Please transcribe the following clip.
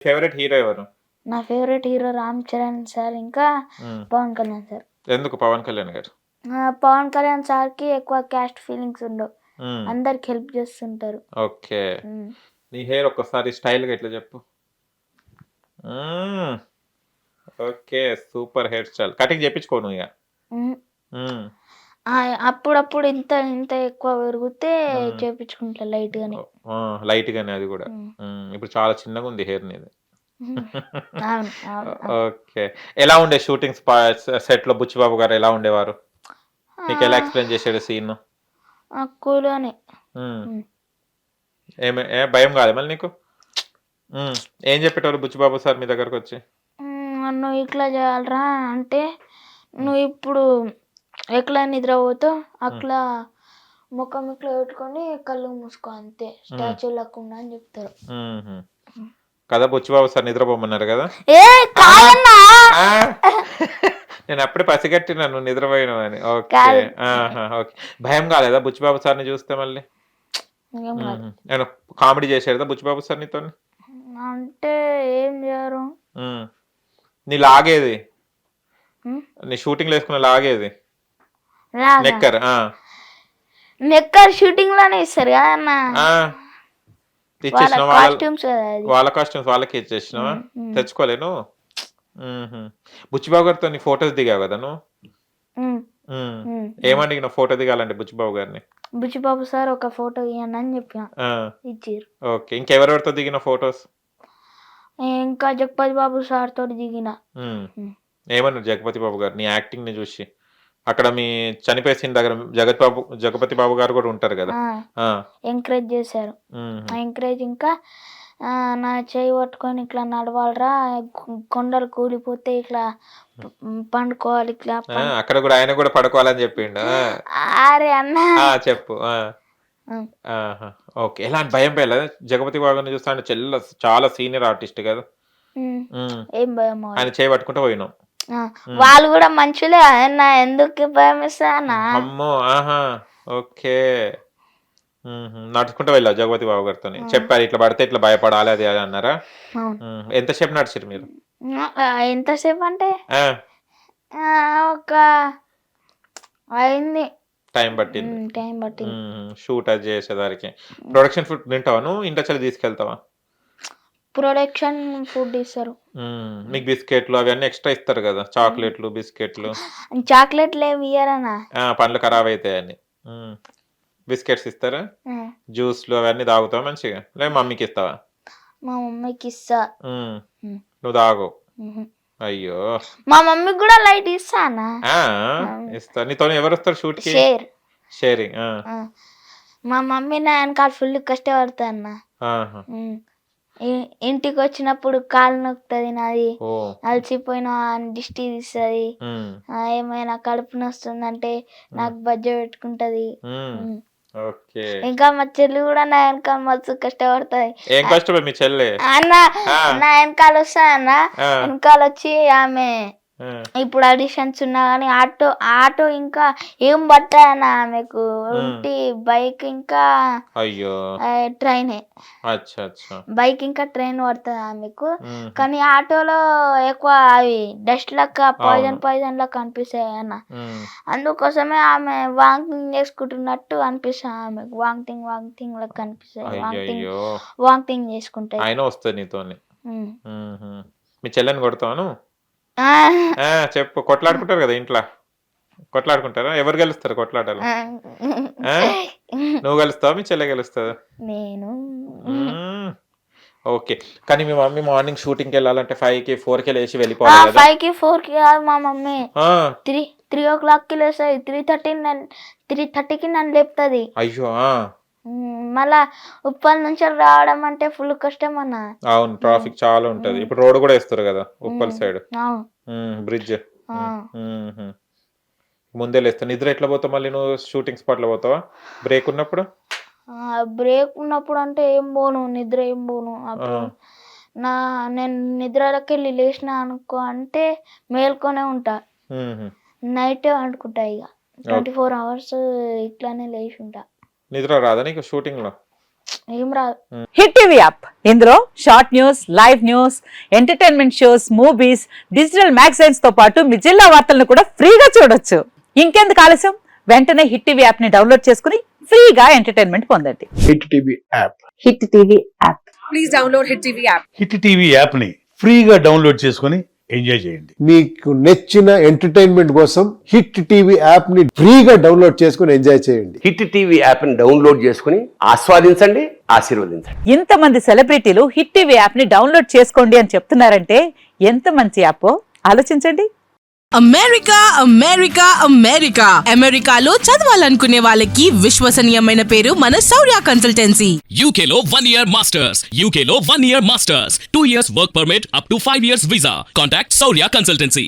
Favourite hero ఎవరు? నా favourite hero Ram Charan sir, ఇంకా పవన్ కళ్యాణ్ సార్. ఎందుకు పవన్ కళ్యాణ్ గారు? పవన్ కళ్యాణ్ సార్కి ఎక్కువ క్యాస్ట్ ఫీలింగ్స్ ఉండవు, అందరికి హెల్ప్ చేస్తుంటారు. ఓకే. నీ హెయిర్ ఒక్కసారి స్టైల్గా ఎట్లా చెప్పు. Okay, super hair style. Cutting చేయించుకో నువ్వు ఇక. అప్పుడప్పుడు ఇంత ఇంత ఎక్కువ పెరిగితే చేపించుకుంటా లైట్ గానే అది కూడా. ఇప్పుడు చాలా చిన్నగా ఉంది హెయిర్ నీది. ఓకే. ఎలా ఉండే షూటింగ్ సెట్ లో బుచ్చిబాబు గారు ఎలా ఉండేవారు? నీకు ఎలా ఎక్స్ప్లెయిన్ చేసాడు సీన్? కూలోనే. భయం కాదు మళ్ళీ నీకు? ఏం చెప్పేటోళ్ళు బుచ్చిబాబు సార్ మీ దగ్గరకు వచ్చి? నువ్వు ఇట్లా చేయాలరా అంటే, నువ్వు ఇప్పుడు ఎట్లా నిద్రపోతావు అట్లా ముఖం ఇట్లా పెట్టుకొని కళ్ళు మూసుకో, అంతే, స్టాచ్యూ లేకుండా అని చెప్తారు కదా. బుచ్చిబాబు సార్ నిద్రపోమన్నారు కదా. నేను అప్పుడే పసిగట్టినా నువ్వు నిద్రపోయినావు అని. Okay okay. భయం కాలేదా బుచ్చిబాబు సార్ని చూస్తే? మళ్ళీ నేను కామెడీ చేసేదా బుచ్చిబాబు సార్ నీతో? అంటే ఏం చేయరు. నీ లాగేది, నీ షూటింగ్ లో వేసుకున్న లాగేది నెక్కర్. నెక్కర్ షూటింగ్ లోనే ఇస్తారు కదా. వాళ్ళ కాస్ట్యూమ్స్ వాళ్ళకి ఇచ్చేసినావా? తెచ్చుకోలేను. బుచ్చిబాబు గారితో నీ ఫోటోస్ దిగావు కదా నువ్వు? ఏమని ఫోటో దిగాలంటే బుచ్చిబాబు గారిని? బుచ్చిబాబు సార్ ఒక ఫోటో ఇవ్వండి అని చెప్పిన, ఇచ్చారు. ఓకే. ఇంకెవరెవరితో దిగిన ఫోటోస్? ఇంకా జగపతి బాబు సార్ తోటి దిగిన. ఏమన్నారు జగపతి బాబు గారు నీ యాక్టింగ్ ని చూసి? అక్కడ మీ చనిపోయే సీన్ దగ్గర జగపతి బాబు గారు కూడా ఉంటారు కదా, ఎంకరేజ్ చేశారు. ఎంకరేజ్ ఇంకా నా చేయి పట్టుకొని ఇట్లా నడవాలరా, కొండలు కూలిపోతే ఇట్లా పండుకోవాలి ఇట్లా. అక్కడ కూడా ఆయన కూడా పడుకోవాలని చెప్పిండు. అరే అన్న చెప్పు. ఓకే. ఎలాంటి భయం పోయలేదు జగపతి బాబుని చూస్తా? చాలా సీనియర్ ఆర్టిస్ట్ కదా. ఏం భయం, ఆయన చేయి పట్టుకుంటూ పోయినాం. వాళ్ళు కూడా మంచులే అన్న, ఎందుకు భయం ఇస్తా అన్న? అమ్మో. ఓకే. నడుచుకుంటూ వెళ్ళావు జగపతి బాబు గారితో? చెప్పారు ఇట్లా పడితే ఇట్లా భయపడాలి అది అది అన్నారా? ఎంతసేపు నడిచారు మీరు? ఎంతసేపు అంటే ఒక అయింది, టైం పట్టింది షూట్ అది చేసేదానికి. ప్రొడక్షన్ ఫుడ్ తింటావా నువ్వు? ఇంట్లో తీసుకెళ్తావా? ప్రొడక్షన్ ఫుడ్ ఇస్తారు. మీకు బిస్కెట్లు అవన్నీ ఎక్స్ట్రా ఇస్తారు కదా, చాక్లెట్లు బిస్కెట్లు? చాక్లెట్లు ఏమి ఇయ్యారన్నా, పండ్లు ఖరాబ్ అవుతాయని. బిస్కెట్స్ ఇస్తారా? జ్యూస్లు అవన్నీ తాగుతావా మంచిగా? లేదా మమ్మీకి ఇస్తావా? మా మమ్మీకి ఇస్తా. నువ్వు తాగు? అయ్యో. మా మమ్మీకి కూడా లైట్ ఇస్తానా? ఇస్తా. నీతో ఎవరు వస్తారు షూట్ కి? షేరింగ్. మా మమ్మీ నా వెనకాల ఫుల్ కష్టపడతా అన్న. ఇంటికి వచ్చినప్పుడు కాలు నొక్కుతుంది నాది, అలసిపోయినా దిష్టి తీస్తుంది, ఏమైనా కడుపు నొస్తుందంటే నాకు బజ్జ పెట్టుకుంటది. ఇంకా మా చెల్లి కూడా నా వెనకాల మస్తు కష్టపడుతుంది. అన్న నా వెనకాల వస్తా అన్న, వెనకాల వచ్చి ఆమె ఇప్పుడు ఆడిషన్స్ ఉన్నా కానీ ఆటో ఇంకా ఏం పట్టాయన్న ఆమెకు, ఉంటి బైక్ ఇంకా ట్రైనే. బైక్ ఇంకా ట్రైన్ పడుతుంది ఆమెకు, కానీ ఆటోలో ఎక్కువ అవి డస్ట్ లెక్క పాయిజన్ లెక్క అనిపిస్తాయి అన్న. అందుకోసమే ఆమె వామిటింగ్ చేసుకుంటున్నట్టు అనిపిస్తుంది ఆమెకు, వామిటింగ్ లెక్క అనిపిస్తాయి, వామిటింగ్ చేసుకుంటాయి. మీ చెల్లెని కొడతాను చెప్పు. కొట్లాడుకుంటారు కదా ఇంట్లో, కొట్లాడుకుంటారా? ఎవరు గెలుస్తారు కొట్లాటలు? నువ్వు గెలుస్తావా మీ చెల్లె గెలుస్తుందా? నేను. ఓకే. కానీ మీ మమ్మీ మార్నింగ్ షూటింగ్ కి వెళ్ళాలంటే 5కి 4కి లేచి వెళ్ళిపోవాలి. 5కి 4కి కాదు, మా మమ్మీ 3 o'clockకి లేస్తుంది. 3:30కి నన్ను లేపుతుంది. అయ్యో. మళ్ళా ఉప్పల్ నుంచి రావడం అంటే ఫుల్ కష్టం అన్న. అవును, ట్రాఫిక్ చాలా ఉంటది. ఇప్పుడు రోడ్ కూడా వేస్తారు కదా ఉప్పల్ సైడ్, బ్రిడ్జ్. ముందే లేస్తా. నిద్ర ఎట్లా పోతావు మళ్ళీ నువ్వు? షూటింగ్ స్పాట్ లో పోతావా బ్రేక్ ఉన్నప్పుడు? బ్రేక్ ఉన్నప్పుడు అంటే ఏం పోను, నిద్ర ఏం పోను. అప్పుడు నేను నిద్రలోకి వెళ్ళి లేచిన అనుకో అంటే మేల్కొనే ఉంటా, నైట్ అనుకుంటా. ఇక 24 hours ఇట్లానే లేచి ఉంటా. నిద్ర రాదా నీకు షూటింగ్ లో? ఏం రాదు. హిట్ టీవీ యాప్ ఇందులో short news, live news, entertainment shows, movies, digital magazines తో పాటు మీ జిల్లా వార్తలను కూడా ఫ్రీగా చూడొచ్చు. ఇంకెందుకు ఆలస్యం, వెంటనే హిట్ టీవీ యాప్ ని డౌన్లోడ్ చేసుకుని ఫ్రీగా ఎంటర్టైన్మెంట్ పొందండి. Hit TV app. Hit TV app. Please download Hit TV app. Hit TV యాప్ని ఫ్రీగా డౌన్లోడ్ చేసుకొని ఎంజాయ్ చేయండి. మీకు నచ్చిన ఎంటర్టైన్మెంట్ కోసం హిట్ టీవీ యాప్ ని ఫ్రీగా డౌన్లోడ్ చేసుకుని ఎంజాయ్ చేయండి. హిట్ టీవీ యాప్ని డౌన్లోడ్ చేసుకుని ఆస్వాదించండి, ఆశీర్వదించండి. ఇంతమంది సెలబ్రిటీలు హిట్ టీవీ యాప్ ని డౌన్లోడ్ చేసుకోండి అని చెప్తున్నారంటే ఎంత మంచి యాప్ ఆలోచించండి. అమెరికా అమెరికా అమెరికా అమెరికాలో చదవాలనుకునే వాళ్ళకి విశ్వసనీయమైన పేరు మన శౌర్య consultancy. UK Law 1 Year Masters. UK Law 1 Year Masters. 2 years work permit up to 5 years visa. Contact Saurya Consultancy.